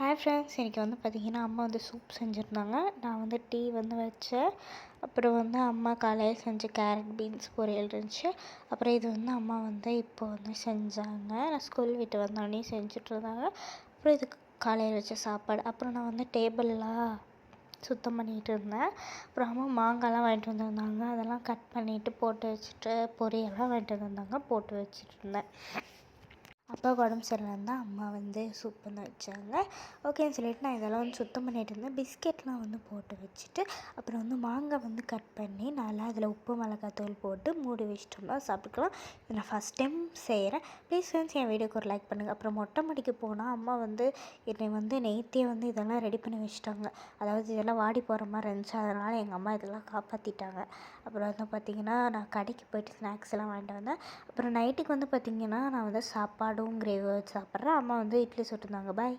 Hi friends, இன்றைக்கி வந்து பார்த்திங்கன்னா அம்மா வந்து சூப் செஞ்சுருந்தாங்க. நான் வந்து டீ வந்து வச்சேன். அப்புறம் வந்து அம்மா காலையில் செஞ்ச கேரட் பீன்ஸ் பொரியல் இருந்துச்சு. அப்புறம் இது வந்து அம்மா வந்து இப்போ வந்து செஞ்சாங்க. நான் ஸ்கூல் விட்டு வந்தோடனே செஞ்சிட்ருந்தாங்க. அப்புறம் இதுக்கு காலையில் வச்ச சாப்பாடு. அப்புறம் நான் வந்து டேபிள்லாம் சுத்தம் பண்ணிகிட்டு இருந்தேன். அப்புறம் அம்மா மாங்காய்லாம் வாங்கிட்டு வந்திருந்தாங்க. அதெல்லாம் கட் பண்ணிவிட்டு போட்டு வச்சுட்டு பொரியெல்லாம் வாங்கிட்டு வந்திருந்தாங்க, போட்டு வச்சுட்டு இருந்தேன். அப்பாவுக்கு உடம்பு சரியில்லைன்னு தான் அம்மா வந்து சூப் வந்து வச்சாங்க. ஓகேன்னு சொல்லிட்டு நான் இதெல்லாம் வந்து சுத்தம் பண்ணிகிட்டு இருந்தேன். பிஸ்கெட்லாம் வந்து போட்டு வச்சுட்டு, அப்புறம் வந்து மாங்காய் வந்து கட் பண்ணி நல்லா அதில் உப்பு மிளகாத்தூள் போட்டு மூடி வச்சிட்டோம்னா சாப்பிட்டுக்கலாம். இது நான் ஃபஸ்ட் டைம் செய்கிறேன். ப்ளீஸ் ஃப்ரெண்ட்ஸ், என் வீடியோக்கு ஒரு லைக் பண்ணுங்கள். அப்புறம் மொட்டை மாடிக்கு போனால் அம்மா வந்து என்னை வந்து நேத்தியே வந்து இதெல்லாம் ரெடி பண்ணி வச்சுட்டாங்க. அதாவது இதெல்லாம் வாடி போகிற மாதிரி இருந்துச்சு. அதனால் எங்கள் அம்மா இதெல்லாம் காப்பாற்றிட்டாங்க. அப்புறம் வந்து பார்த்திங்கன்னா நான் கடைக்கு போய்ட்டு ஸ்நாக்ஸ் எல்லாம் வாங்கிட்டு வந்தேன். அப்புறம் நைட்டுக்கு வந்து பார்த்திங்கன்னா நான் வந்து சாப்பாடும் கிரேவி வச்சு சாப்பிட்றேன். அம்மா வந்து இட்லி சுட்டுருந்தாங்க. பாய்.